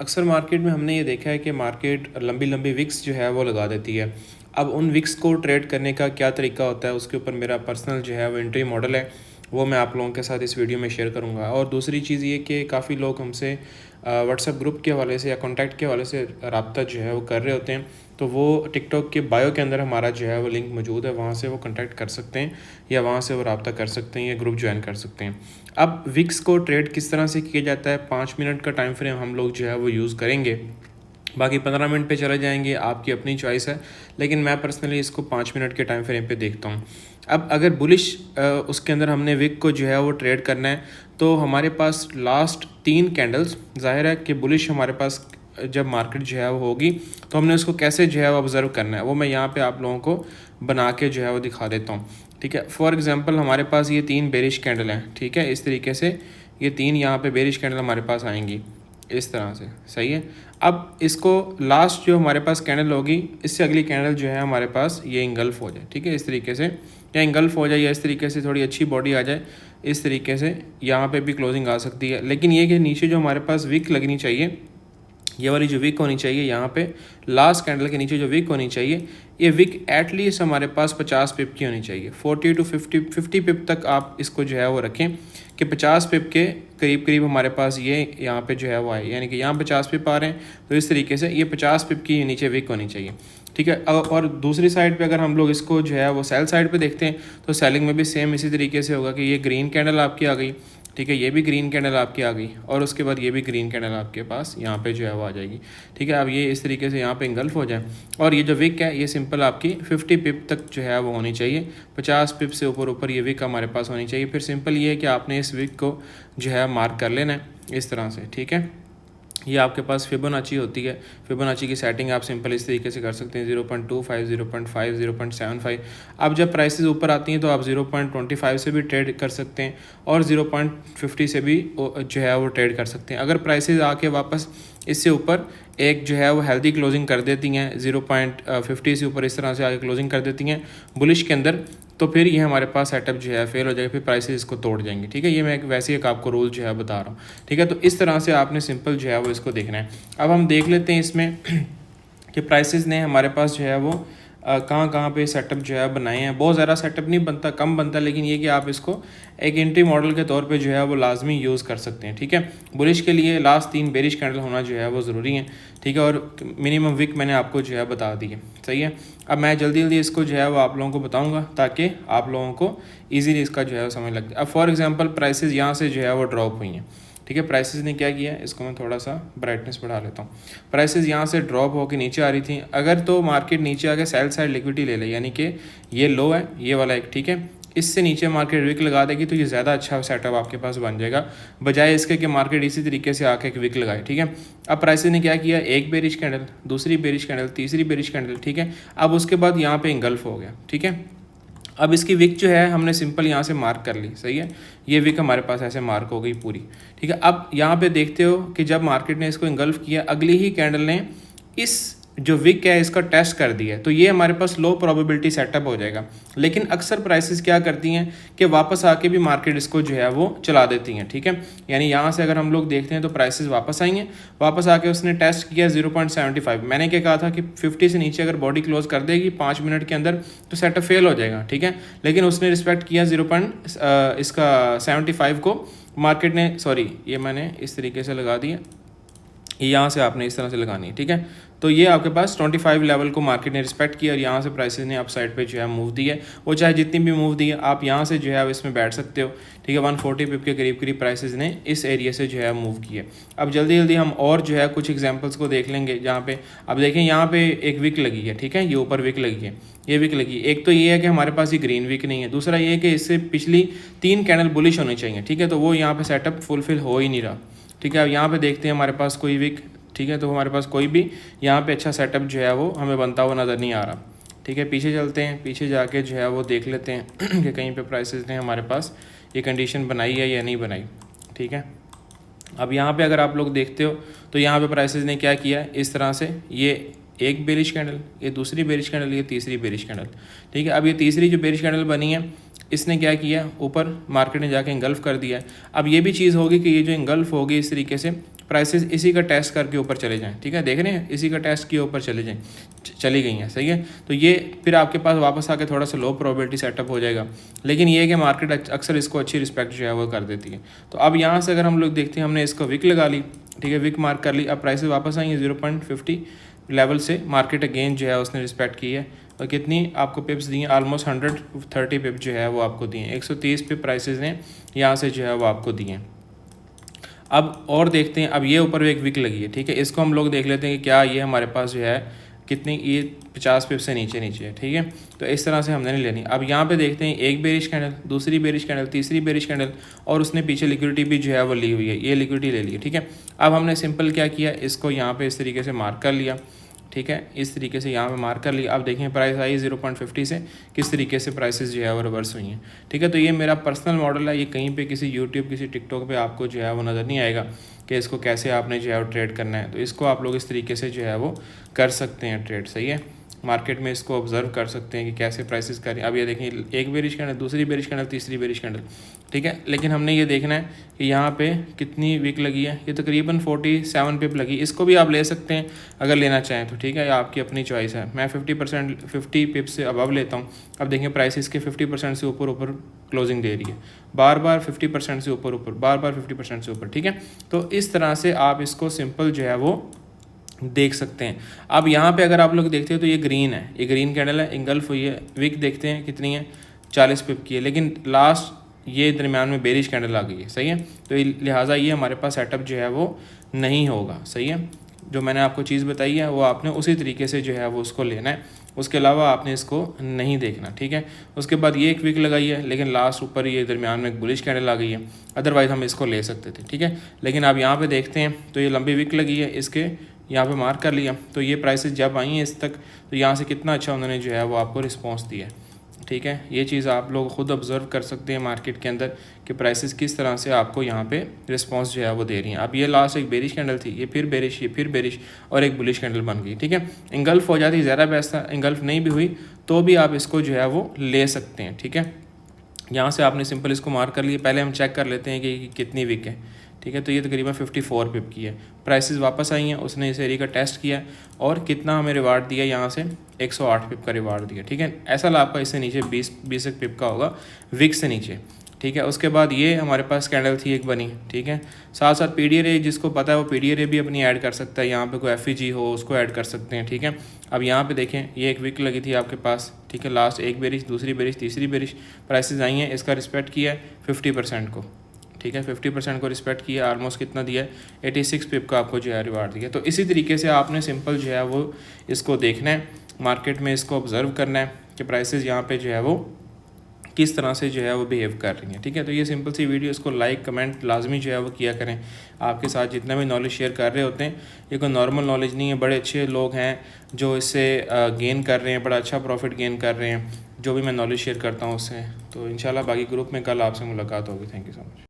अक्सर मार्केट में हमने ये देखा है कि मार्केट लंबी लंबी विक्स जो है वो लगा देती है। अब उन विक्स को ट्रेड करने का क्या तरीका होता है, उसके ऊपर मेरा पर्सनल जो है वो एंट्री मॉडल है, वो मैं आप लोगों के साथ इस वीडियो में शेयर करूंगा। और दूसरी चीज़ ये कि काफ़ी लोग हमसे व्हाट्सएप ग्रुप के हवाले से या कॉन्टैक्ट के हवाले से रब्ता जो है वो कर रहे होते हैं, तो वो टिकटॉक के बायो के अंदर हमारा जो है वो लिंक मौजूद है, वहाँ से वो कॉन्टैक्ट कर सकते हैं या वहाँ से वो रब्ता कर सकते हैं या ग्रुप ज्वाइन कर सकते हैं। अब विक्स को ट्रेड किस तरह से किया जाता है, 5 मिनट का टाइम फ्रेम हम लोग जो है वो यूज़ करेंगे, बाकी 15 मिनट पे चले जाएंगे, आपकी अपनी चॉइस है, लेकिन मैं पर्सनली इसको 5 मिनट के टाइम फ्रेम पे देखता हूँ। अब अगर बुलिश उसके अंदर हमने विक को जो है वो ट्रेड करना है, तो हमारे पास लास्ट 3 कैंडल्स, जाहिर है कि बुलिश हमारे पास जब मार्केट जो है वो होगी तो हमने उसको कैसे जो है वो ऑब्ज़र्व करना है, वो मैं यहाँ पे आप लोगों को बना के जो है वो दिखा देता हूँ। ठीक है, फॉर एग्जांपल हमारे पास ये 3 बेरिश कैंडल हैं। ठीक है, इस तरीके से ये 3 यहाँ पे बेरिश कैंडल हमारे पास आएंगी इस तरह से, सही है। अब इसको लास्ट जो हमारे पास कैंडल होगी, इससे अगली कैंडल जो है हमारे पास ये इंगल्फ हो जाए। ठीक है, इस तरीके से या इंगल्फ हो जाए या इस तरीके से थोड़ी अच्छी बॉडी आ जाए, इस तरीके से यहाँ पे भी क्लोजिंग आ सकती है। लेकिन ये कि नीचे जो हमारे पास विक लगनी चाहिए, ये वाली जो विक होनी चाहिए यहाँ पे लास्ट कैंडल के नीचे जो विक होनी चाहिए, ये विक एटलीस्ट हमारे पास 50 पिप की होनी चाहिए। 40 to 50 पिप तक आप इसको जो है वो रखें कि 50 पिप के करीब करीब हमारे पास ये यहाँ पे जो है वो आए, यानी कि यहाँ 50 पिप आ रहे हैं, तो इस तरीके से ये 50 पिप की नीचे विक होनी चाहिए। ठीक है, और दूसरी साइड पे अगर हम लोग इसको जो है वो सेल साइड पे देखते हैं, तो सेलिंग में भी सेम इसी तरीके से होगा कि ये ग्रीन कैंडल आपकी आ गई। ठीक है, ये भी ग्रीन कैंडल आपकी आ गई और उसके बाद ये भी ग्रीन कैंडल आपके पास यहाँ पे जो है वो आ जाएगी। ठीक है, अब ये इस तरीके से यहाँ पे इंगल्फ हो जाए और ये जो विक है ये सिंपल आपकी 50 पिप तक जो है वो होनी चाहिए, 50 पिप से ऊपर ऊपर ये विक हमारे पास होनी चाहिए। फिर सिंपल ये है कि आपने इस विक को जो है मार्क कर लेना है इस तरह से। ठीक है, ये आपके पास फिबोनाची होती है, फिबोनाची की सेटिंग आप सिंपल इस तरीके से कर सकते हैं 0.25, 0.5, 0.75। अब जब प्राइसेस ऊपर आती हैं तो आप 0.25 से भी ट्रेड कर सकते हैं और 0.50 से भी जो है वो ट्रेड कर सकते हैं। अगर प्राइसेस आके वापस इससे ऊपर एक जो है वो हेल्दी क्लोजिंग कर देती हैं, 0.50 से ऊपर इस तरह से आगे क्लोजिंग कर देती हैं बुलिश के अंदर, तो फिर ये हमारे पास सेटअप जो है फेल हो जाएगा, फिर प्राइसेस इसको तोड़ जाएंगे। ठीक है, ये मैं वैसे एक आपको रूल जो है बता रहा हूँ। ठीक है, तो इस तरह से आपने सिंपल जो है वो इसको देखना है। अब हम देख लेते हैं इसमें कि प्राइसेस ने हमारे पास जो है वो कहाँ कहाँ पे सेटअप जो है बनाए हैं। बहुत ज़्यादा सेटअप नहीं बनता, कम बनता, लेकिन ये कि आप इसको एक एंट्री मॉडल के तौर पे जो है वो लाजमी यूज़ कर सकते हैं। ठीक है, बुलिश के लिए लास्ट 3 बेरिश कैंडल होना जो है वो ज़रूरी है। ठीक है, और मिनिमम विक मैंने आपको जो है बता दी है, सही है। अब मैं जल्दी जल्दी इसको जो है वो आप लोगों को बताऊँगा ताकि आप लोगों को ईजीली इसका जो है समझ लग जाए। अब फॉर एग्जाम्पल प्राइसेस यहाँ से जो है वो ड्रॉप हुई हैं। ठीक है, प्राइसेस ने क्या किया, इसको मैं थोड़ा सा ब्राइटनेस बढ़ा लेता हूँ। प्राइसेस यहाँ से ड्रॉप होकर नीचे आ रही थी, अगर तो मार्केट नीचे आके सेल साइड लिक्विडिटी ले ले, यानी कि ये लो है ये वाला एक, ठीक है, इससे नीचे मार्केट विक लगा देगी तो ये ज़्यादा अच्छा सेटअप आपके पास बन जाएगा, बजाय इसके कि मार्केट इसी तरीके से आके एक विक लगाए। ठीक है, अब प्राइसेस ने क्या किया, एक बेरिश कैंडल, दूसरी बेरिश कैंडल, तीसरी बेरिश कैंडल। ठीक है, अब उसके बाद यहाँ पे इंगल्फ हो गया। ठीक है, अब इसकी विक जो है हमने सिंपल यहाँ से मार्क कर ली, सही है, ये विक हमारे पास ऐसे मार्क हो गई पूरी। ठीक है, अब यहाँ पे देखते हो कि जब मार्केट ने इसको इंगल्फ किया, अगली ही कैंडल ने इस जो विक है इसका टेस्ट कर दिया, तो ये हमारे पास लो प्रोबेबिलिटी सेटअप हो जाएगा। लेकिन अक्सर प्राइसेस क्या करती हैं कि वापस आके भी मार्केट इसको जो है वो चला देती हैं। ठीक है, यानी यहाँ से अगर हम लोग देखते हैं तो प्राइसेस वापस आई हैं, वापस आके उसने टेस्ट किया 0.75। मैंने क्या कहा था कि 50 से नीचे अगर बॉडी क्लोज कर देगी 5 मिनट के अंदर तो सेटअप फेल हो जाएगा। ठीक है, लेकिन उसने रिस्पेक्ट किया 0.75 को, मार्केट ने, सॉरी ये मैंने इस तरीके से लगा दिया, ये यहाँ से आपने इस तरह से लगानी है। ठीक है, तो ये आपके पास 25 लेवल को मार्केट ने रिस्पेक्ट किया और यहाँ से प्राइसेस ने अप साइड पे जो है मूव दी है, वो चाहे जितनी भी मूव दी है आप यहाँ से जो है इसमें बैठ सकते हो। ठीक है, 140 पिप के करीब करीब प्राइसेस ने इस एरिया से जो है मूव किया। अब जल्दी जल्दी हम और जो है कुछ एग्जाम्पल्स को देख लेंगे, जहाँ पे अब देखें यहाँ पे एक विक लगी है। ठीक है, ये ऊपर विक लगी है, ये विक लगी। एक तो ये है कि हमारे पास ये ग्रीन विक नहीं है, दूसरा ये है कि इससे पिछली 3 कैंडल बुलिश होनी चाहिए। ठीक है, तो वो यहाँ पे सेटअप फुलफिल हो ही नहीं रहा। ठीक है, अब यहाँ पे देखते हैं हमारे पास कोई विक, ठीक है, तो हमारे पास कोई भी यहाँ पे अच्छा सेटअप जो है वो हमें बनता हुआ नज़र नहीं आ रहा। ठीक है, पीछे चलते हैं, पीछे जाके जो है वो देख लेते हैं कि कहीं पे प्राइसेस ने हमारे पास ये कंडीशन बनाई है या नहीं बनाई। ठीक है, अब यहाँ पे अगर आप लोग देखते हो तो यहाँ पे प्राइसेस ने क्या किया, इस तरह से ये एक बेरिश कैंडल, ये दूसरी बेरिश कैंडल, ये तीसरी बेरिश कैंडल। ठीक है, अब ये तीसरी जो बेरिश कैंडल बनी है इसने क्या किया, ऊपर मार्केट ने जाके इंगल्फ कर दिया है। अब ये भी चीज़ होगी कि ये जो इंगल्फ होगी इस तरीके से प्राइसेस इसी का टेस्ट करके ऊपर चले जाएँ, ठीक है, देख रहे हैं, इसी का टेस्ट किए ऊपर चले जाएँ, चली गई हैं, सही है। तो ये फिर आपके पास वापस आके थोड़ा सा लो प्रोबेबिलिटी सेटअप हो जाएगा, लेकिन ये है कि मार्केट अक्सर इसको अच्छी रिस्पेक्ट जो है वो कर देती है। तो अब यहाँ से अगर हम लोग देखते हैं, हमने इसको विक लगा ली, ठीक है, विक मार्क कर ली, अब प्राइसेस वापस आई है 0.50 लेवल से, मार्केट अगेन जो है उसने रिस्पेक्ट की है, और कितनी आपको पिप्स दी हैं, ऑलमोस्ट 130 पिप जो है वो आपको दिए हैं, 130 पिप प्राइसेस ने यहाँ से जो है वो आपको दिए हैं। अब और देखते हैं, अब ये ऊपर एक विक लगी है, ठीक है, इसको हम लोग देख लेते हैं कि क्या ये हमारे पास जो है कितनी, ये 50 पिप से नीचे है, ठीक है। तो इस तरह से हमने नहीं लेनी। अब यहाँ पे देखते हैं एक बेरिश कैंडल, दूसरी बेरिश कैंडल, तीसरी बेरिश कैंडल, और उसने पीछे लिक्विडिटी भी जो है वो ली हुई है, ये लिक्विडिटी ले ली है, ठीक है। अब हमने सिंपल क्या किया, इसको यहाँ पे इस तरीके से मार्क कर लिया, ठीक है, इस तरीके से यहाँ पे मार्क कर लिया। अब देखें प्राइस आई 0.50 से किस तरीके से प्राइसेस जो है वो रिवर्स हुई हैं, ठीक है। तो ये मेरा पर्सनल मॉडल है, ये कहीं पे किसी यूट्यूब किसी टिकटॉक पे आपको जो है वो नज़र नहीं आएगा कि इसको कैसे आपने जो है वो ट्रेड करना है। तो इसको आप लोग इस तरीके से जो है वो कर सकते हैं ट्रेड, सही है। मार्केट में इसको ऑब्जर्व कर सकते हैं कि कैसे प्राइसेस करें। अब ये देखें, एक बेरिश कैंडल, दूसरी बेरिश कैंडल, तीसरी बेरिश कैंडल, ठीक है। लेकिन हमने ये देखना है कि यहाँ पे कितनी विक लगी है, ये तकरीबन 47 पिप लगी। इसको भी आप ले सकते हैं अगर लेना चाहें तो, ठीक है, आपकी अपनी चॉइस है। मैं 50 पिप से अबव लेता हूँ। अब देखें प्राइस इसके 50% से ऊपर क्लोजिंग दे रही है, बार बार 50% से ऊपर, बार बार 50% से ऊपर, ठीक है। तो इस तरह से आप इसको सिंपल जो है वो देख सकते हैं। अब यहाँ पे अगर आप लोग देखते हो तो ये ग्रीन है, ये ग्रीन कैंडल है, इंगल्फ हुई है, विक देखते हैं कितनी है, 40 पिप की है, लेकिन लास्ट ये दरमियान में बेरिश कैंडल आ गई है, सही है। तो लिहाजा ये हमारे पास सेटअप जो है वो नहीं होगा, सही है। जो मैंने आपको चीज़ बताई है वो आपने उसी तरीके से जो है वो उसको लेना है, उसके अलावा आपने इसको नहीं देखना, ठीक है। उसके बाद ये एक विक लगाई है, लेकिन लास्ट ऊपर ये दरमियान में एक बुलिश कैंडल आ गई है, अदरवाइज़ हम इसको ले सकते थे, ठीक है। लेकिन आप यहाँ पे देखते हैं तो ये लंबी विक लगी है, इसके यहाँ पे मार्क कर लिया। तो ये प्राइसेस जब आई हैं इस तक, तो यहाँ से कितना अच्छा उन्होंने जो है वो आपको रिस्पॉन्स दिया, ठीक है। ये चीज़ आप लोग खुद ऑब्जर्व कर सकते हैं मार्केट के अंदर कि प्राइसेस किस तरह से आपको यहाँ पे रिस्पांस जो है वो दे रही हैं। अब ये लास्ट एक बेरिश कैंडल थी, ये फिर बेरिश, ये फिर बेरिश, और एक बुलिश कैंडल बन गई, ठीक है। इंगल्फ हो जाती ज़्यादा बेस्ट था, इंगल्फ नहीं भी हुई तो भी आप इसको जो है वो ले सकते हैं, ठीक है। यहाँ से आपने सिंपल इसको मार्क कर लिया। पहले हम चेक कर लेते हैं कि कितनी विक है, ठीक है। तो ये तकरीबन 54 पिप की है, प्राइसेस वापस आई हैं, उसने इस एरिया का टेस्ट किया और कितना हमें रिवार्ड दिया, यहाँ से 108 पिप का रिवार्ड दिया, ठीक है। ऐसा लाभ का इससे नीचे 20 पिप का होगा विक से नीचे, ठीक है। उसके बाद ये हमारे पास कैंडल थी एक बनी, ठीक है। साथ साथ पीडीआरए, जिसको पता है वो पीडीआरए भी अपनी ऐड कर सकता है, यहाँ पे कोई एफईजी हो उसको ऐड कर सकते हैं, ठीक है। अब यहाँ पे देखें, ये एक विक लगी थी आपके पास, ठीक है। लास्ट एक बेरिश, दूसरी बेरिश, तीसरी बेरिश, प्राइसेस आई हैं, इसका रिस्पेक्ट किया है 50% को, ठीक है। 50% को रिस्पेक्ट किया, ऑलमोस्ट कितना दिया है, 86 पिप का आपको जो है रिवार्ड दिया। तो इसी तरीके से आपने सिंपल जो है वो इसको देखना है, मार्केट में इसको ऑब्जर्व करना है कि प्राइसेस यहाँ पे जो है वो किस तरह से जो है वो बिहेव कर रही हैं, ठीक है। तो ये सिंपल सी वीडियो, इसको लाइक कमेंट लाजमी जो है वो किया करें। आपके साथ जितना भी नॉलेज शेयर कर रहे होते हैं, ये कोई नॉर्मल नॉलेज नहीं है, बड़े अच्छे लोग हैं जो इससे गेन कर रहे हैं, बड़ा अच्छा प्रॉफिट गेन कर रहे हैं, जो भी मैं नॉलेज शेयर करता हूँ उससे। तो इंशाल्लाह बाकी ग्रुप में कल आपसे मुलाकात होगी। Thank you so much.